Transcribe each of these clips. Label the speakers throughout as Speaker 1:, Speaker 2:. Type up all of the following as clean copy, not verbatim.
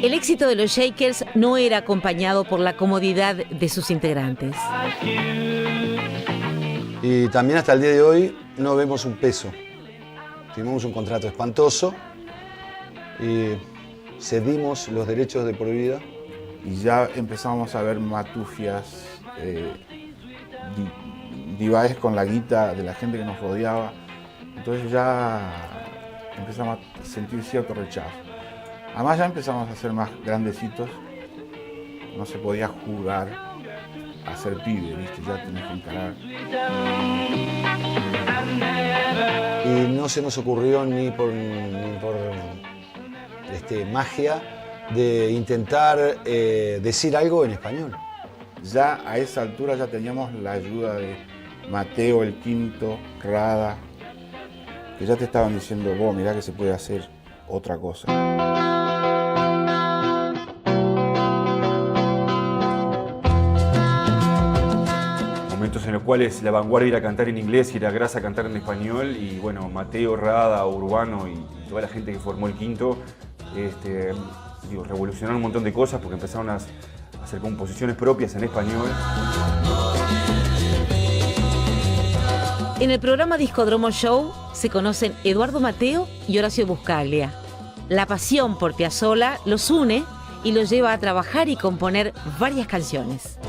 Speaker 1: El éxito de los Shakers no era acompañado por la comodidad de sus integrantes.
Speaker 2: Y también hasta el día de hoy no vemos un peso. Firmamos un contrato espantoso y cedimos los derechos de por vida.
Speaker 3: Y ya empezamos a ver matufias, divaes con la guita de la gente que nos rodeaba. Entonces ya empezamos a sentir cierto rechazo. Además ya empezamos a ser más grandecitos. No se podía jugar a ser pibe, ¿viste? Ya tenés que encarar.
Speaker 2: Y no se nos ocurrió ni por magia de intentar decir algo en español.
Speaker 3: Ya a esa altura ya teníamos la ayuda de Mateo, el Quinto, Rada, que ya te estaban diciendo, vos mirá que se puede hacer otra cosa.
Speaker 4: Momentos en los cuales la vanguardia era cantar en inglés y la grasa cantar en español, y bueno, Mateo, Rada, Urbano y toda la gente que formó el Quinto revolucionaron un montón de cosas porque empezaron a hacer composiciones propias en español.
Speaker 1: En el programa Discodromo Show se conocen Eduardo Mateo y Horacio Buscaglia. La pasión por Piazzolla los une y los lleva a trabajar y componer varias canciones.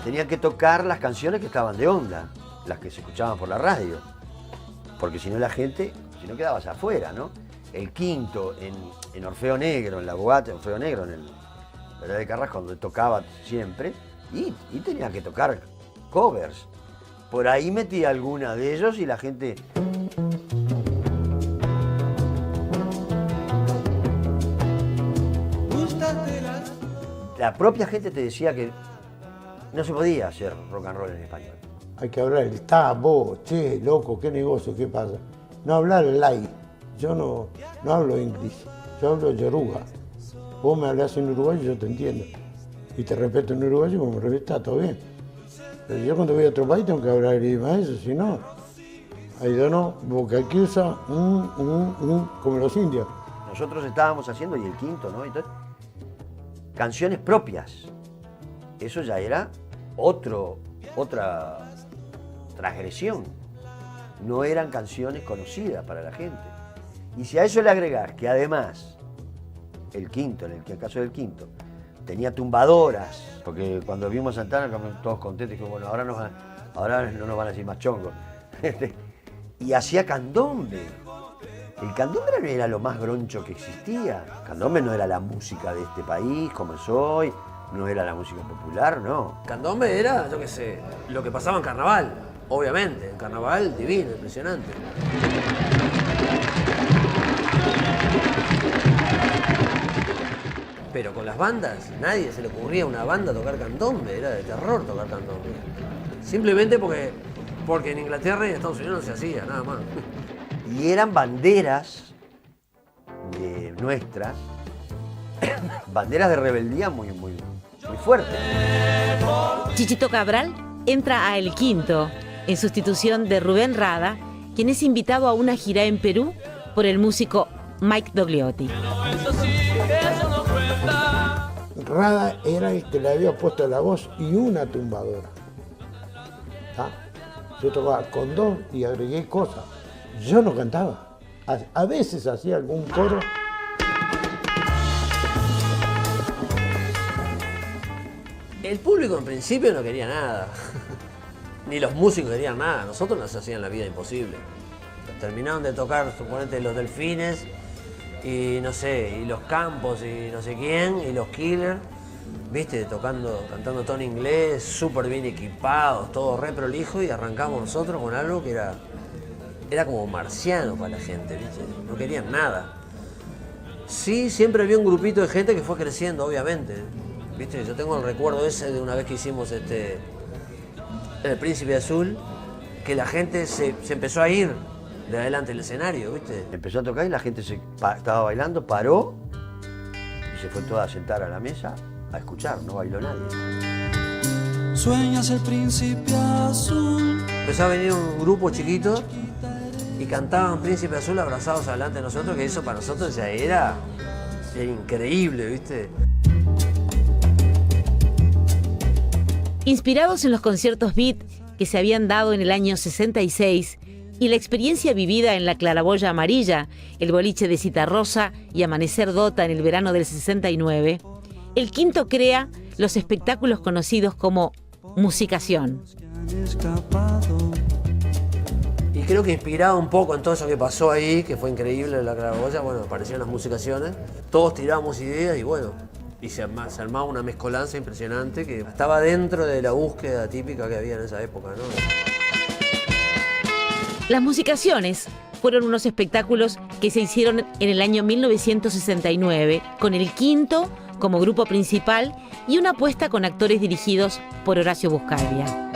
Speaker 5: Tenían que tocar las canciones que estaban de onda, las que se escuchaban por la radio, porque si no la gente, si no quedabas afuera, ¿no? El Quinto en Orfeo Negro, en la Bogata, Orfeo Negro, en el Verdad de Carrasco, donde tocaba siempre, y tenía que tocar covers. Por ahí metía alguna de ellos y la gente... La propia gente te decía que no se podía hacer rock and roll en español.
Speaker 6: Hay que hablar, está, vos, che, loco, qué negocio, qué pasa. No hablar el lai. Yo no hablo inglés, yo hablo yoruba. Vos me hablas en uruguayo y yo te entiendo. Y te respeto en uruguayo como me respetas, todo bien. Pero yo cuando voy a otro país tengo que hablar el idioma eso, si no, ahí no, porque aquí usa como los indios.
Speaker 5: Nosotros estábamos haciendo, y el Quinto, ¿no? Entonces, canciones propias. Eso ya era otra transgresión. No eran canciones conocidas para la gente. Y si a eso le agregás que además el Quinto, en el caso del Quinto, tenía tumbadoras, porque cuando vimos a Santana quedamos todos contentos, que bueno, ahora no nos van a decir más chongos. Y hacía candombe. El candombe no era lo más groncho que existía. El candombe no era la música de este país, como es hoy, no era la música popular, no.
Speaker 7: Candombe era, yo qué sé, lo que pasaba en carnaval, obviamente. En carnaval, divino, impresionante. Pero con las bandas, nadie se le ocurría a una banda tocar candombe, era de terror tocar candombe. Simplemente porque en Inglaterra y en Estados Unidos no se hacía, nada más.
Speaker 5: Y eran banderas nuestras, banderas de rebeldía muy fuertes.
Speaker 1: Chichito Cabral entra a El Quinto en sustitución de Rubén Rada, quien es invitado a una gira en Perú por el músico Mike Dogliotti.
Speaker 6: Rada era el que le había puesto la voz y una tumbadora. ¿Tá? Yo tocaba con dos y agregué cosas. Yo no cantaba. A veces hacía algún coro.
Speaker 7: El público en principio no quería nada. Ni los músicos querían nada. Nosotros nos hacían la vida imposible. Terminaron de tocar, suponete, los Delfines y no sé, y los Campos y no sé quién, y los Killers, viste, cantando todo en inglés, súper bien equipados, todo re prolijo, y arrancamos nosotros con algo que era como marciano para la gente, viste, no querían nada. Sí, siempre había un grupito de gente que fue creciendo, obviamente, viste, yo tengo el recuerdo ese de una vez que hicimos El Príncipe Azul, que la gente se empezó a ir de adelante del escenario, ¿viste?
Speaker 5: Empezó a tocar y la gente estaba bailando, paró y se fue toda a sentar a la mesa a escuchar, no bailó nadie.
Speaker 8: Sueñas el príncipe azul.
Speaker 7: Empezó a venir un grupo chiquito y cantaban Príncipe Azul abrazados adelante de nosotros, que eso para nosotros ya era increíble, ¿viste?
Speaker 1: Inspirados en los conciertos beat que se habían dado en el año 66 y la experiencia vivida en la Claraboya Amarilla, el boliche de Citarrosa y Amanecer Dota en el verano del 69, el Quinto crea los espectáculos conocidos como Musicación.
Speaker 7: Y creo que inspirado un poco en todo eso que pasó ahí, que fue increíble en la Claraboya, bueno, aparecieron las musicaciones, todos tirábamos ideas y bueno, y se armaba una mezcolanza impresionante que estaba dentro de la búsqueda típica que había en esa época, ¿no?
Speaker 1: Las Musicaciones fueron unos espectáculos que se hicieron en el año 1969, con el Quinto como grupo principal y una apuesta con actores dirigidos por Horacio Buscaglia.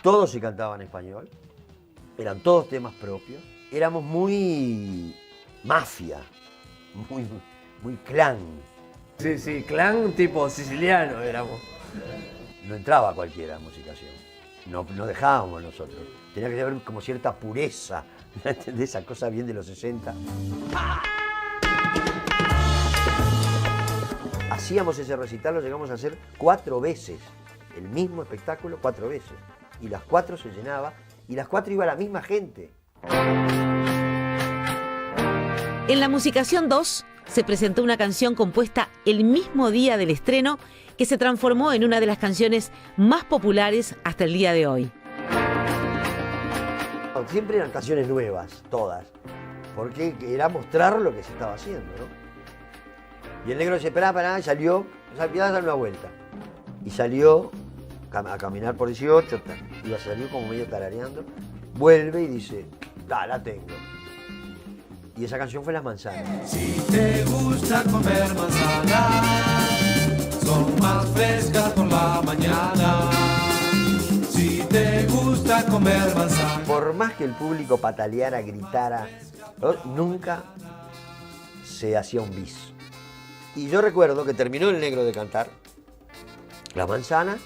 Speaker 5: Todos se cantaban en español, eran todos temas propios, éramos muy mafia, muy clan.
Speaker 7: Sí, sí, clan tipo siciliano éramos.
Speaker 5: No entraba cualquiera en Musicación, no dejábamos nosotros. Tenía que haber como cierta pureza, de esa cosa bien de los 60. Hacíamos ese recital, lo llegamos a hacer 4 veces, el mismo espectáculo 4 veces. Y las 4 se llenaba, y las 4 iba la misma gente.
Speaker 1: En la Musicación 2 se presentó una canción compuesta el mismo día del estreno que se transformó en una de las canciones más populares hasta el día de hoy.
Speaker 5: Siempre eran canciones nuevas, todas, porque era mostrar lo que se estaba haciendo, ¿no? Y el negro dice, pará, y salió, voy a dar una vuelta. Y salió a caminar por 18, iba a salir como medio tarareando, vuelve y dice, la tengo. Y esa canción fue Las Manzanas.
Speaker 8: Si te gusta comer manzanas, son más frescas por la mañana. Si te gusta comer manzanas.
Speaker 5: Por más que el público pataleara, gritara, nunca se hacía un bis. Y yo recuerdo que terminó el negro de cantar Las Manzanas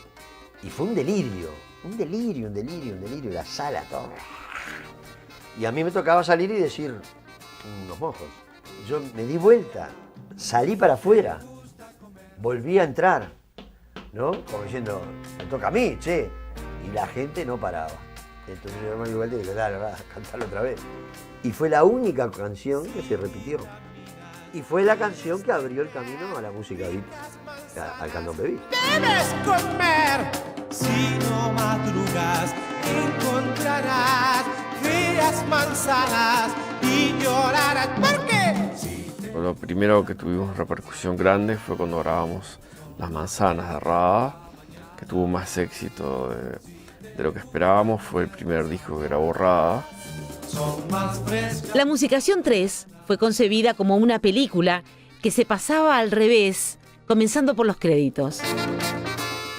Speaker 5: y fue un delirio, la sala, todo. Y a mí me tocaba salir y decir unos mojos. Yo me di vuelta, salí para afuera, volví a entrar, ¿no? Como diciendo, me toca a mí, che. Y la gente no paraba. Entonces yo me di vuelta y dije, dale, va a cantarlo otra vez. Y fue la única canción que se repitió. Y fue la canción que abrió el camino a la música beat, al candombe beat.
Speaker 8: Debes comer, si no madrugas, encontrarás feas manzanas y llorarás. ¿Por qué?
Speaker 9: Lo primero que tuvimos repercusión grande fue cuando grabamos Las Manzanas de Rada, que tuvo más éxito de lo que esperábamos. Fue el primer disco que grabó Rada.
Speaker 1: La Musicación 3 fue concebida como una película que se pasaba al revés, comenzando por los créditos.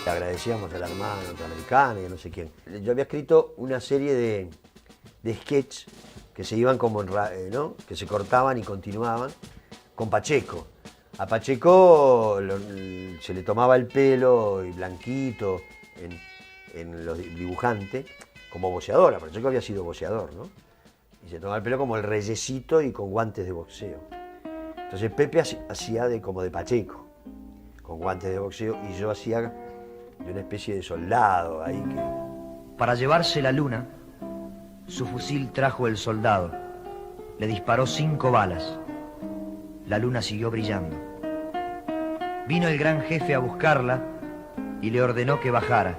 Speaker 5: Le agradecíamos a la hermana norteamericana y a no sé quién. Yo había escrito una serie de sketches que se iban como ¿no? Que se cortaban y continuaban con Pacheco. A Pacheco se le tomaba el pelo y blanquito en los dibujantes como boxeador. A Pacheco había sido boxeador, ¿no? Y se tomaba el pelo como el reyesito y con guantes de boxeo. Entonces Pepe hacía como de Pacheco, con guantes de boxeo, y yo hacía de una especie de soldado ahí que...
Speaker 10: Para llevarse la luna, su fusil trajo el soldado. Le disparó 5 balas. La luna siguió brillando. Vino el gran jefe a buscarla y le ordenó que bajara.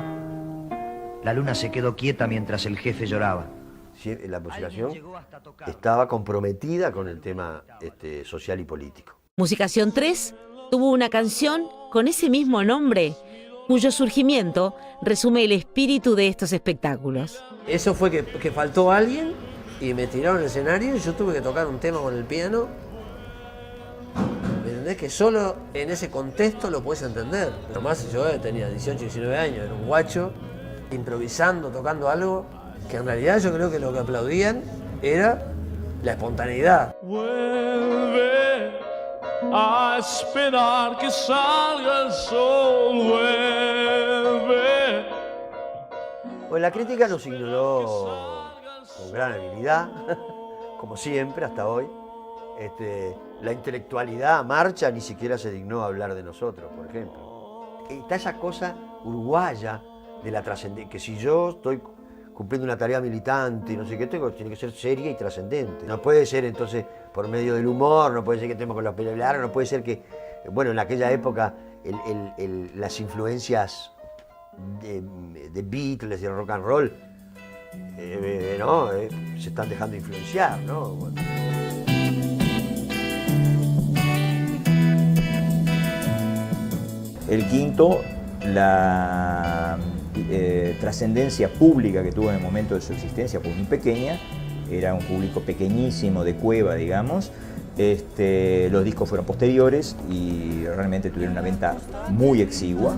Speaker 10: La luna se quedó quieta mientras el jefe lloraba.
Speaker 5: La Musicación estaba comprometida con el tema social y político.
Speaker 1: Musicación 3 tuvo una canción con ese mismo nombre, cuyo surgimiento resume el espíritu de estos espectáculos.
Speaker 7: Eso fue que faltó alguien y me tiraron al escenario y yo tuve que tocar un tema con el piano. ¿Me entendés? Que solo en ese contexto lo puedes entender. Nomás yo tenía 18, 19 años, era un guacho, improvisando, tocando algo, que en realidad yo creo que lo que aplaudían era la espontaneidad.
Speaker 8: Vuelve a esperar que salga el sol, vuelve.
Speaker 5: Pues la crítica nos ignoró con gran habilidad. como siempre, hasta hoy. La intelectualidad marcha, ni siquiera se dignó a hablar de nosotros, por ejemplo. Está esa cosa uruguaya de la trascendencia, que si yo estoy cumpliendo una tarea militante y no sé qué, tiene que ser seria y trascendente. No puede ser entonces por medio del humor, no puede ser que estemos con los pelos largos, no puede ser que, bueno, en aquella época las influencias de Beatles y el rock and roll, se están dejando influenciar, ¿no? Bueno.
Speaker 11: El quinto, la trascendencia pública que tuvo en el momento de su existencia fue muy pequeña, era un público pequeñísimo de cueva, digamos. Los discos fueron posteriores y realmente tuvieron una venta muy exigua.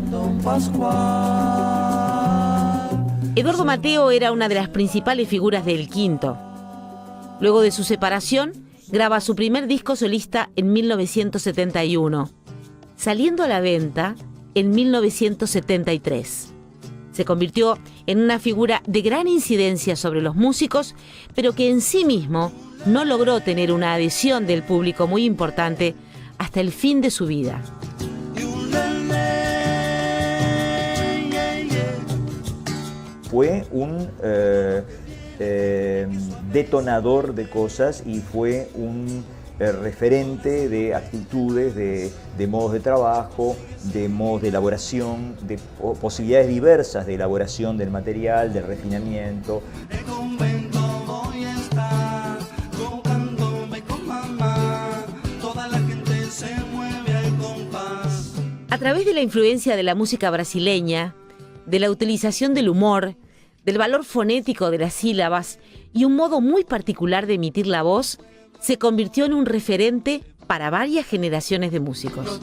Speaker 1: Eduardo Mateo era una de las principales figuras del Quinto. Luego de su separación, graba su primer disco solista en 1971, saliendo a la venta en 1973. Se convirtió en una figura de gran incidencia sobre los músicos, pero que en sí mismo no logró tener una adhesión del público muy importante hasta el fin de su vida.
Speaker 11: Fue un detonador de cosas y fue un referente de actitudes, de modos de trabajo, de modos de elaboración, de posibilidades diversas de elaboración del material, del refinamiento.
Speaker 1: A través de la influencia de la música brasileña, de la utilización del humor, del valor fonético de las sílabas y un modo muy particular de emitir la voz, se convirtió en un referente para varias generaciones de músicos.